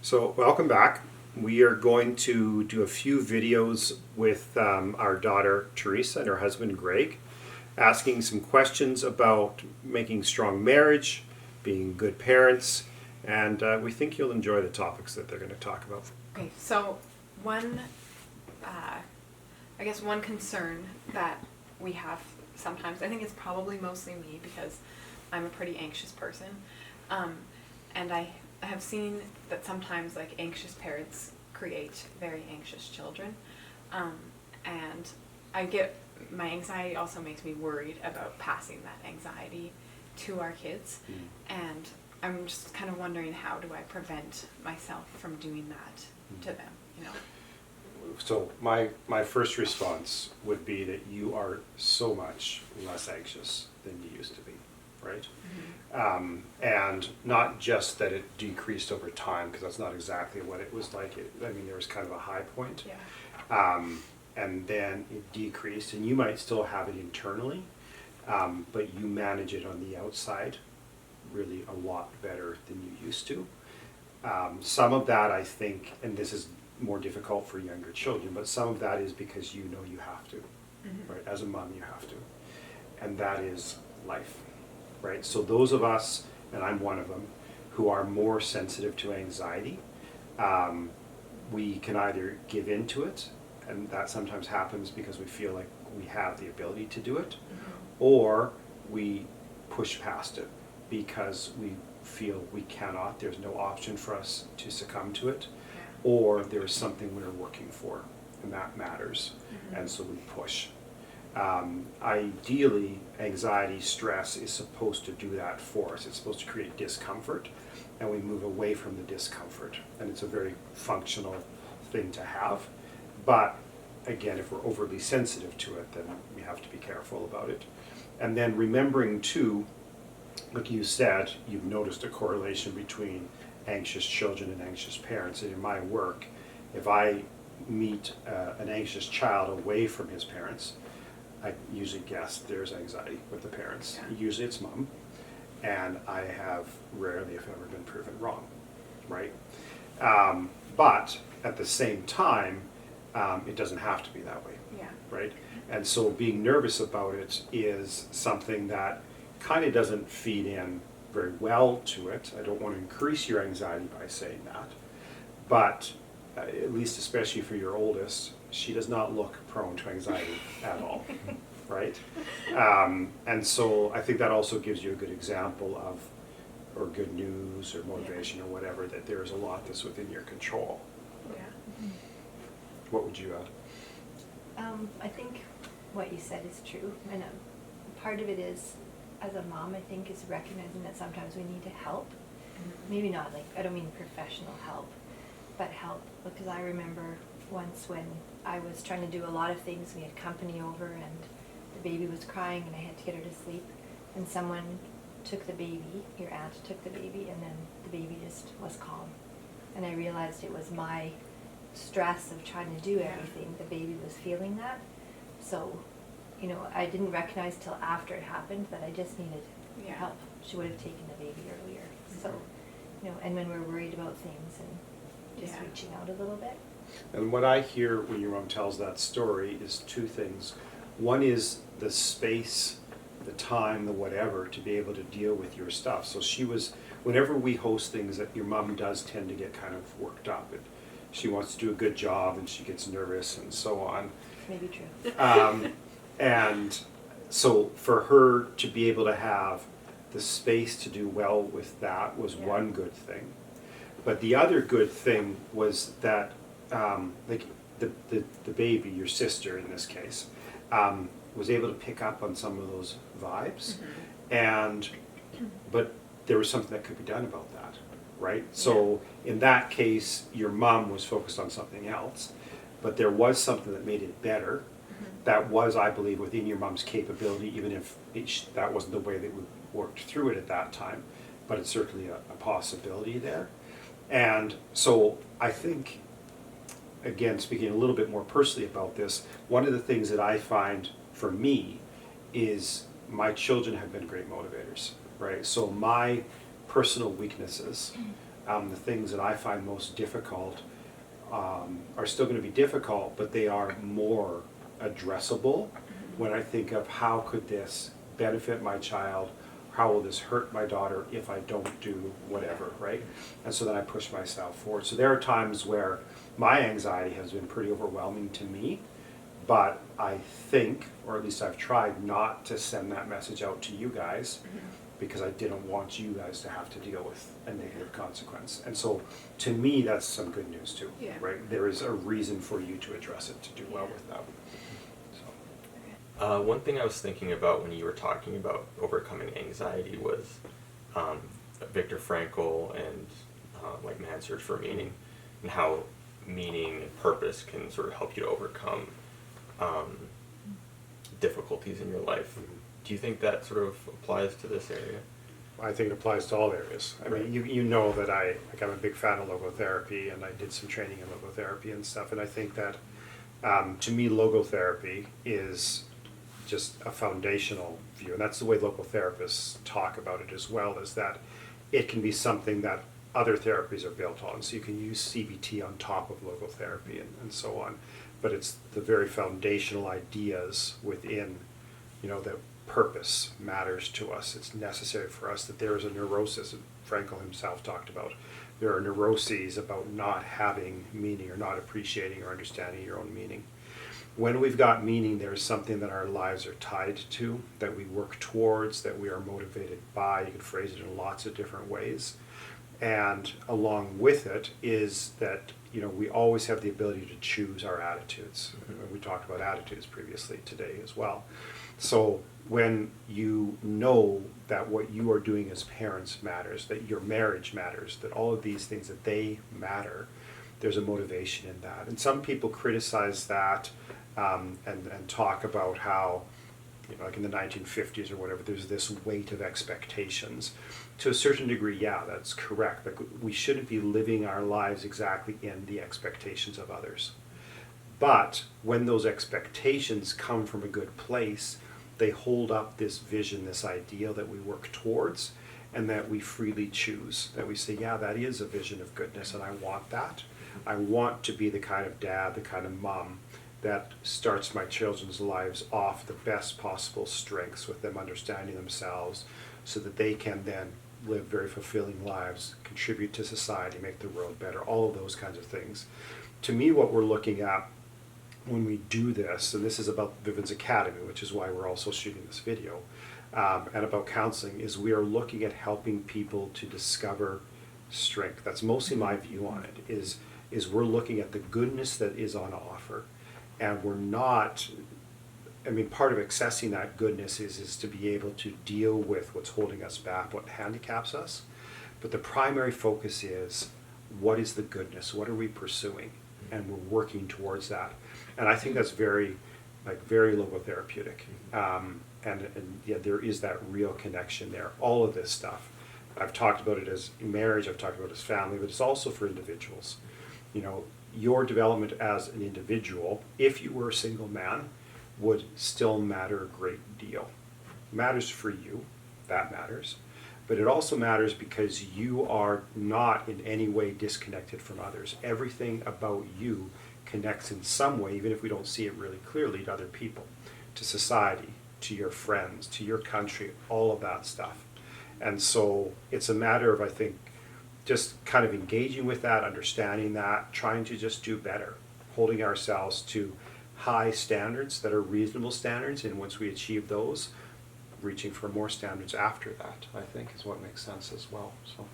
So welcome back. We are going to do a few videos with our daughter Teresa and her husband Greg, asking some questions about making strong marriage, being good parents, and we think you'll enjoy the topics that they're going to talk about. Okay, so one concern that we have sometimes, I think it's probably mostly me because I'm a pretty anxious person, and I have seen that sometimes like anxious parents create very anxious children, and my anxiety also makes me worried about passing that anxiety to our kids, and I'm just kind of wondering, how do I prevent myself from doing that to them, you know? So my first response would be that you are so much less anxious than you used to be, right? Mm-hmm. And not just that it decreased over time, because that's not exactly what it was like. There was kind of a high point. Yeah. And then it decreased, and you might still have it internally, but you manage it on the outside really a lot better than you used to. Some of that, I think, and this is more difficult for younger children, but some of that is because you know you have to, right? As a mom, you have to. And that is life, right? So those of us, and I'm one of them, who are more sensitive to anxiety, we can either give in to it, and that sometimes happens because we feel like we have the ability to do it, or we push past it because we feel we cannot, there's no option for us to succumb to it, or there is something we're working for, and that matters, and so we push. Ideally, anxiety, stress is supposed to do that for us. It's supposed to create discomfort, and we move away from the discomfort, and it's a very functional thing to have. But again, if we're overly sensitive to it, then we have to be careful about it. And then remembering too, like you said, you've noticed a correlation between anxious children and anxious parents. And in my work, if I meet an anxious child away from his parents, I usually guess there's anxiety with the parents. Yeah. Usually it's mom, and I have rarely, if ever, been proven wrong, right? But at the same time, it doesn't have to be that way, right? And so being nervous about it is something that kind of doesn't feed in very well to it. I don't want to increase your anxiety by saying that, but at least especially for your oldest, she does not look prone to anxiety at all, right? And so I think that also gives you a good example of, or good news or motivation or whatever, that there is a lot that's within your control. Yeah. What would you add? I think what you said is true, and part of it is, as a mom, I think, is recognizing that sometimes we need to help. Maybe not, like, I don't mean professional help, but help. Because I remember once when I was trying to do a lot of things, we had company over and the baby was crying and I had to get her to sleep, and someone took the baby, your aunt took the baby, and then the baby just was calm. And I realized it was my stress of trying to do everything, the baby was feeling that. So, you know, I didn't recognize till after it happened that I just needed help. She would have taken the baby earlier. So, you know, and when we're worried about things and just reaching out a little bit. And what I hear when your mom tells that story is two things. One is the space, the time, the whatever, to be able to deal with your stuff. So she was, whenever we host things, that your mom does tend to get kind of worked up. She wants to do a good job and she gets nervous and so on. Maybe true. And so for her to be able to have the space to do well with that was one good thing. But the other good thing was that like the baby, your sister in this case, was able to pick up on some of those vibes, but there was something that could be done about that, right? So in that case, your mom was focused on something else, but there was something that made it better. That was, I believe, within your mom's capability, even if that wasn't the way that we worked through it at that time, but it's certainly a possibility there. And so I think, again, speaking a little bit more personally about this, one of the things that I find for me is my children have been great motivators, right? So my personal weaknesses the things that I find most difficult are still going to be difficult, but they are more addressable when I think of how could this benefit my child, how will this hurt my daughter if I don't do whatever, right? And so then I push myself forward. So there are times where my anxiety has been pretty overwhelming to me, but I think, or at least I've tried not to send that message out to you guys because I didn't want you guys to have to deal with a negative consequence. And so to me, that's some good news too, Yeah. right? There is a reason for you to address it, to do well with that. So. One thing I was thinking about when you were talking about overcoming anxiety was Viktor Frankl and like Man's Search for Meaning, and how meaning and purpose can sort of help you to overcome difficulties in your life. Do you think that sort of applies to this area? I think it applies to all areas. I mean, you know that I'm a big fan of logotherapy, and I did some training in logotherapy and stuff, and I think that to me logotherapy is just a foundational view, and that's the way logotherapists talk about it as well, is that it can be something that other therapies are built on. So you can use CBT on top of logotherapy and so on, but it's the very foundational ideas within, that purpose matters to us. It's necessary for us, that there is a neurosis, Frankl himself talked about. There are neuroses about not having meaning or not appreciating or understanding your own meaning. When we've got meaning, there's something that our lives are tied to, that we work towards, that we are motivated by. You can phrase it in lots of different ways. And along with it is that, we always have the ability to choose our attitudes. We talked about attitudes previously today as well. So when you know that what you are doing as parents matters, that your marriage matters, that all of these things, that they matter, there's a motivation in that. And some people criticize that and talk about how, like in the 1950s or whatever, there's this weight of expectations. To a certain degree, yeah, that's correct. Like, we shouldn't be living our lives exactly in the expectations of others. But when those expectations come from a good place, they hold up this vision, this ideal that we work towards, and that we freely choose. That we say, yeah, that is a vision of goodness, and I want that. I want to be the kind of dad, the kind of mom that starts my children's lives off the best possible strengths, with them understanding themselves, so that they can then live very fulfilling lives, contribute to society, make the world better, all of those kinds of things. To me, what we're looking at when we do this, and this is about Vivian's Academy, which is why we're also shooting this video, and about counseling, is we are looking at helping people to discover strength. That's mostly my view on it, is we're looking at the goodness that is on offer, and we're not, part of accessing that goodness is to be able to deal with what's holding us back, what handicaps us. But the primary focus is, what is the goodness? What are we pursuing? And we're working towards that. And I think that's very logotherapeutic. And yeah, there is that real connection there. All of this stuff, I've talked about it as marriage, I've talked about it as family, but it's also for individuals. Your development as an individual, if you were a single man, would still matter a great deal. It matters for you, that matters. But it also matters because you are not in any way disconnected from others. Everything about you connects in some way, even if we don't see it really clearly, to other people, to society, to your friends, to your country, all of that stuff. And so it's a matter of, I think, just kind of engaging with that, understanding that, trying to just do better, holding ourselves to high standards that are reasonable standards, and once we achieve those, reaching for more standards after that, I think, is what makes sense as well. So.